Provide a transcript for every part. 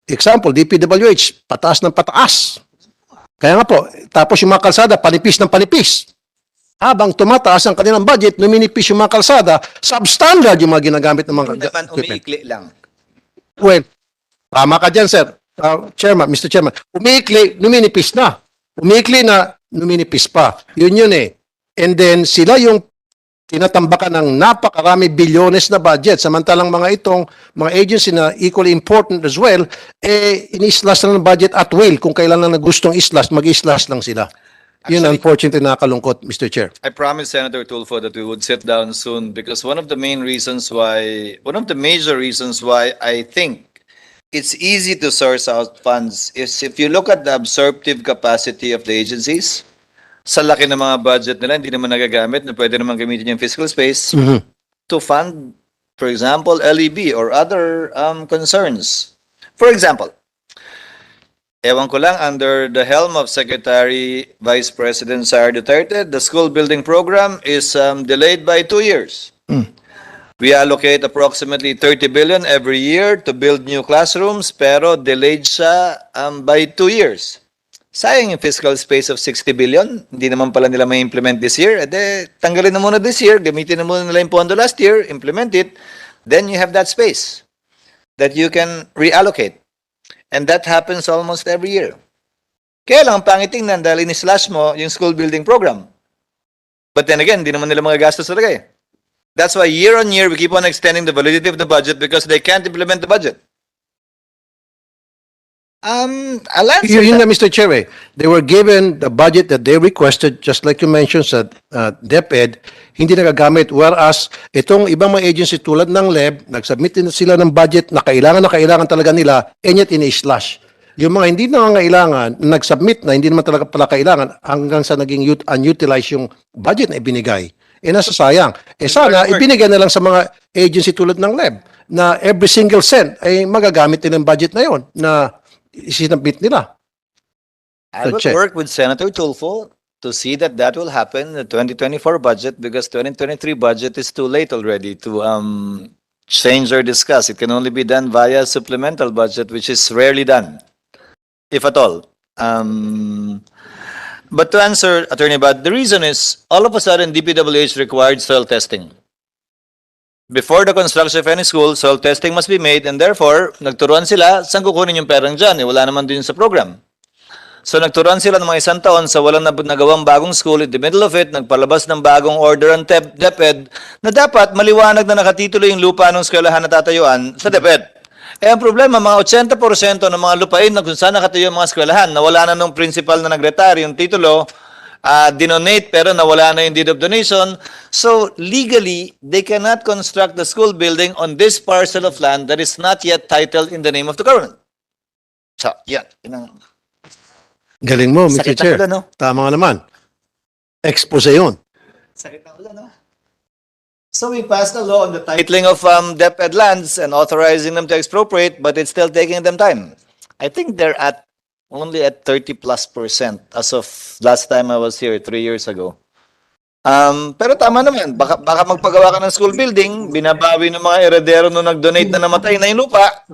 Example, DPWH, pataas ng pataas. Kaya nga po, tapos yung mga kalsada, panipis ng panipis. Habang tumataas ang kanilang budget, numinipis yung mga kalsada, substandard yung mga ginagamit ng mga Naman, equipment. umiikli lang. Well, tama ka dyan, sir. Chairman, Mr. Chairman, umiikli, numinipis na. Umiikli na, numinipis pa. Yun eh. And then, sila yung tinatambakan ng napakarami bilyones na budget. Samantalang mga agency na equally important as well, ini-slash lang ng budget at will. Kung kailan lang na gustong i-slash, mag-i-slash lang sila. Yun Actually, unfortunately nakakalungkot, Mr. Chair. I promised Senator Tulfo that we would sit down soon because one of the major reasons why I think it's easy to source out funds is if you look at the absorptive capacity of the agencies, sa laki ng mga budget nila, hindi naman nagagamit na pwede naman gamitin yung fiscal space to fund, for example, LEB or other concerns. For example, ewan ko lang, under the helm of Secretary Vice President Sara Duterte, the school building program is delayed by 2 years. We allocate approximately 30 billion every year to build new classrooms, pero delayed siya by 2 years. Sayang yung fiscal space of 60 billion, hindi naman pala nila may implement this year, tanggalin na muna this year, gamitin na muna nila yung pondo last year, implement it, then you have that space that you can reallocate. And that happens almost every year. Kaya lang, pangit tingnan dahil in-slash mo yung school building program. But then again, hindi naman nila mga gastos talaga eh. That's why year on year, we keep on extending the validity of the budget because they can't implement the budget. I'll answer Yun that. nga, Mr. Chair, they were given the budget that they requested, just like you mentioned sa DepEd, hindi nagagamit. Whereas, itong ibang mga agency tulad ng LEB, nagsubmit din sila ng budget na kailangan talaga nila, and yet ini-slash. Yung mga hindi nangangailangan, nagsubmit na hindi naman talaga pala kailangan hanggang sa naging unutilized yung budget na ibinigay. Nasasayang. Sana, ibinigay na lang sa mga agency tulad ng LEB na every single cent ay magagamit nila yung budget na yon na isinabit nila. I will check. work with Senator Tulfo to see that that will happen in the 2024 budget because 2023 budget is too late already to change or discuss. It can only be done via supplemental budget, which is rarely done, if at all. But to answer, Attorney Bad, the reason is all of a sudden DPWH required soil testing. Before the construction of any school, soil testing must be made and therefore, nagturuan sila, saan kukunin yung perang dyan? Wala naman din sa program. So nagturuan sila ng mga 1 taon sa walang nagawang bagong school. In the middle of it, nagpalabas ng bagong order ang DepEd na dapat maliwanag na nakatitulo yung lupa ng eskwelahan na tatayuan sa DepEd. Ang problema, mga 80% ng mga lupain na kung saan nakatayo yung mga eskwelahan, nawala na nung principal na nag-retire yung titulo, dinonate pero nawala na yung deed of donation. So legally, they cannot construct the school building on this parcel of land that is not yet titled in the name of the government. So, yan. Galing mo, Mr. Sakit ang Chair. ulo, no? Tama nga naman. Expose yun. Sakit na ulo, no? So we passed a law on the titling of DepEd lands and authorizing them to expropriate, but it's still taking them time. I think they're only at 30+% as of last time I was here 3 years ago. Pero tama naman, baka magpagawa ka ng school building, binabawi ng mga eredero nung nag-donate na namatay na yung lupa.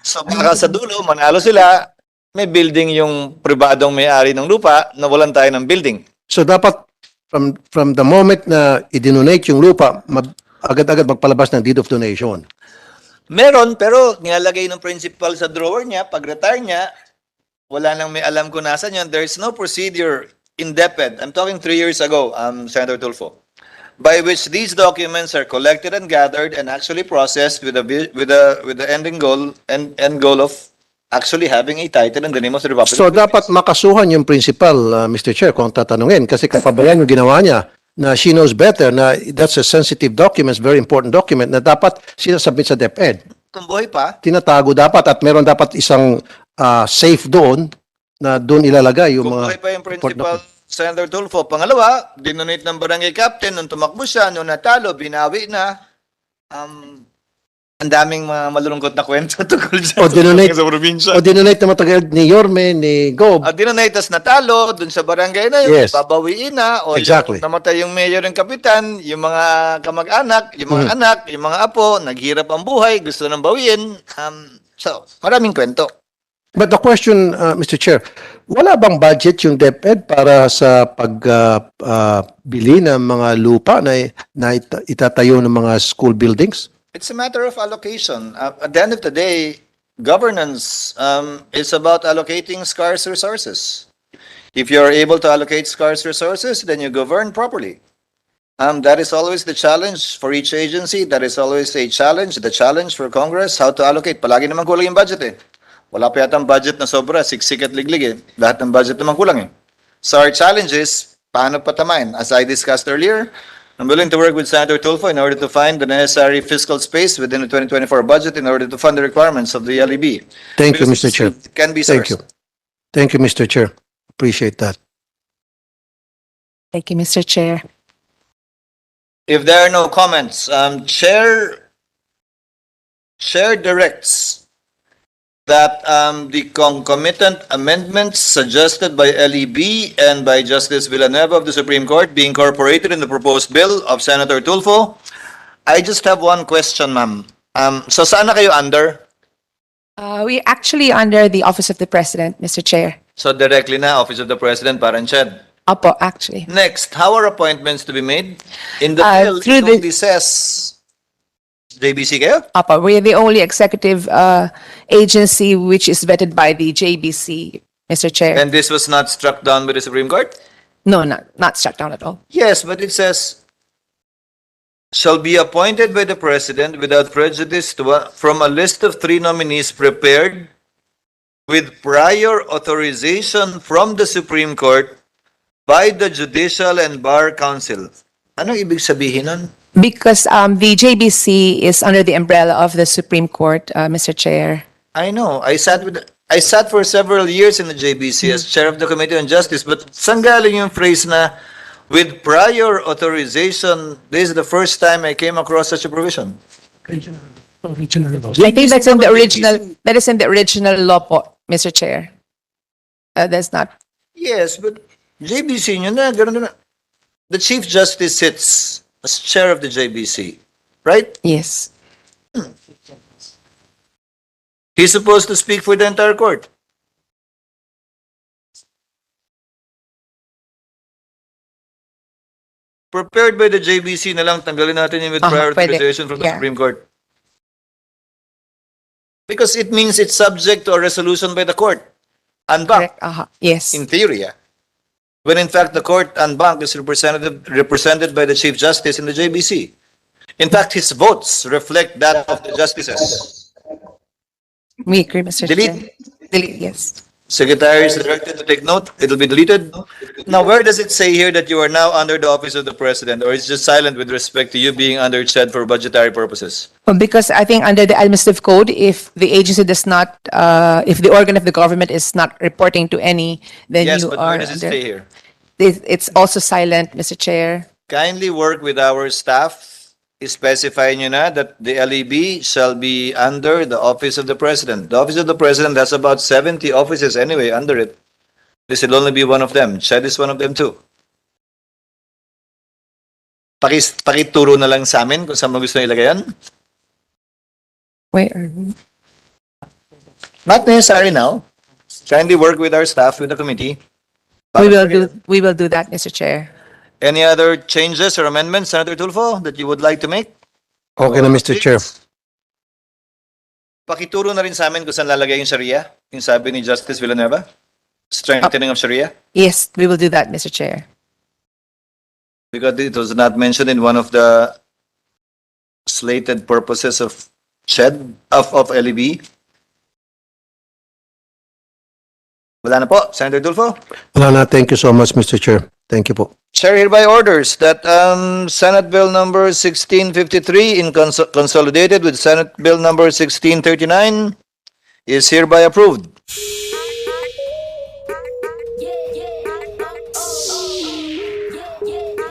So baka sa dulo, manalo sila, may building yung pribadong may-ari ng lupa, nawalan tayo ng building. So dapat from the moment na i-donate yung lupa, agad-agad magpalabas ng deed of donation. Meron, pero nilalagay ng principal sa drawer niya, pag-retire niya, wala nang may alam kung nasan yan. There is no procedure in DepEd. I'm talking 3 years ago, Senator Tulfo, by which these documents are collected and gathered and actually processed with the ending goal end goal of actually having a title in the name of the Republic. So of the dapat makasuhan yung principal, Mr. Chair, kung tatanungin. Kasi kapabayan yung ginawa niya na she knows better na that's a sensitive document, very important document na dapat sinasubmit sa DepEd. Kung buhay pa, Tinatago dapat at meron dapat isang safe doon na doon ilalagay yung kung mga buhay pa yung important principal, Senator Tulfo. Pangalawa, dinonate ng barangay captain nung tumakbo siya, nung natalo, binawi na. Ang daming mga malulungkot na kwento tungkol O dinonate, sa probinsya. o dinonate na matagal ni Yorme, ni Gob. Dinonate, tas natalo, dun sa barangay na yun, Yes. babawiin na. O Exactly. yung namatay yung mayor ng kapitan, yung mga kamag-anak, yung mga anak, yung mga apo, naghirap ang buhay, gusto nang bawiin. So, maraming kwento. But the question, Mr. Chair, wala bang budget yung DepEd para sa pagbili ng mga lupa na itatayo ng mga school buildings? It's a matter of allocation. At the end of the day, governance is about allocating scarce resources. If you're able to allocate scarce resources, then you govern properly. That is always the challenge for each agency. That is always the challenge for Congress, how to allocate. Palagi naman kulang yung budget eh. Wala pa yata ang budget na sobra, siksik at liglig eh. Lahat ng budget naman kulang eh. So our challenge is, paano patamain? As I discussed earlier, I'm willing to work with Senator Tulfo in order to find the necessary fiscal space within the 2024 budget in order to fund the requirements of the LEB. Thank you, Mr. Chair. It can be Thank sourced. you. Thank you, Mr. Chair. Appreciate that. Thank you, Mr. Chair. If there are no comments, Chair directs that the concomitant amendments suggested by LEB and by Justice Villanueva of the Supreme Court be incorporated in the proposed bill of Senator Tulfo. I just have one question, ma'am. So saan na kayo under? We actually under the Office of the President, Mr. Chair. So directly na, Office of the President, parang Ched. Opo, actually. Next, how are appointments to be made? In the bill, through it only says JBC kayo? Opo, we're the only executive agency which is vetted by the JBC, Mr. Chair. And this was not struck down by the Supreme Court? No, not struck down at all. Yes, but it says, shall be appointed by the President without prejudice from a list of 3 nominees prepared with prior authorization from the Supreme Court by the Judicial and Bar Council. Ano ibig sabihin nun? Because the JBC is under the umbrella of the Supreme Court, Mr. Chair. I know. I sat for several years in the JBC as chair of the Committee on Justice, but saan galing yung phrase na with prior authorization? This is the first time I came across such a provision. I think that's in the original. That is in the original law, po, Mr. Chair. That's not. Yes, but JBC nyo na, ganun na. The Chief Justice sits as chair of the JBC, right? Yes. He's supposed to speak for the entire court. Prepared by the JBC na lang, tanggalin natin yung with prior pwede. authorization from the Yeah. Supreme Court. Because it means it's subject to a resolution by the court. En banc, Correct. Yes. in theory. When in fact the court en banc is represented by the Chief Justice in the JBC. In fact, his votes reflect that of the justices. We agree, Mr. Delete. Chair. Delete, yes. Secretary is directed to take note. It will be deleted. Now, where does it say here that you are now under the office of the president, or it's just silent with respect to you being under CHED for budgetary purposes? Well, because I think under the administrative code, if the agency does not, if the organ of the government is not reporting to any, then Yes, you but are where does it under. stay here? It's also silent, Mr. Chair. Kindly work with our staff. Specify nyo na that the LEB shall be under the office of the president. The office of the president has about 70 offices anyway under it. This will only be one of them. CHED is one of them too. Pakituro na lang sa amin kung saan mo gusto ilagay yan. Where are we? Not necessary now. Kindly work with our staff, with the committee. We will do that, Mr. Chair. Any other changes or amendments, Senator Tulfo, that you would like to make? Okay na, Mr. Chair. Pakituro na rin sa amin kung saan lalagay yung Sharia, yung sabi ni Justice Villanueva. Strengthening of Sharia. Yes, we will do that, Mr. Chair. Because it was not mentioned in one of the slated purposes of CHED, of LEB. Wala na po, Senator Tulfo. Wala na. Thank you so much, Mr. Chair. Thank you po. Chair hereby orders that Senate Bill number 1653 in consolidated with Senate Bill number 1639 is hereby approved.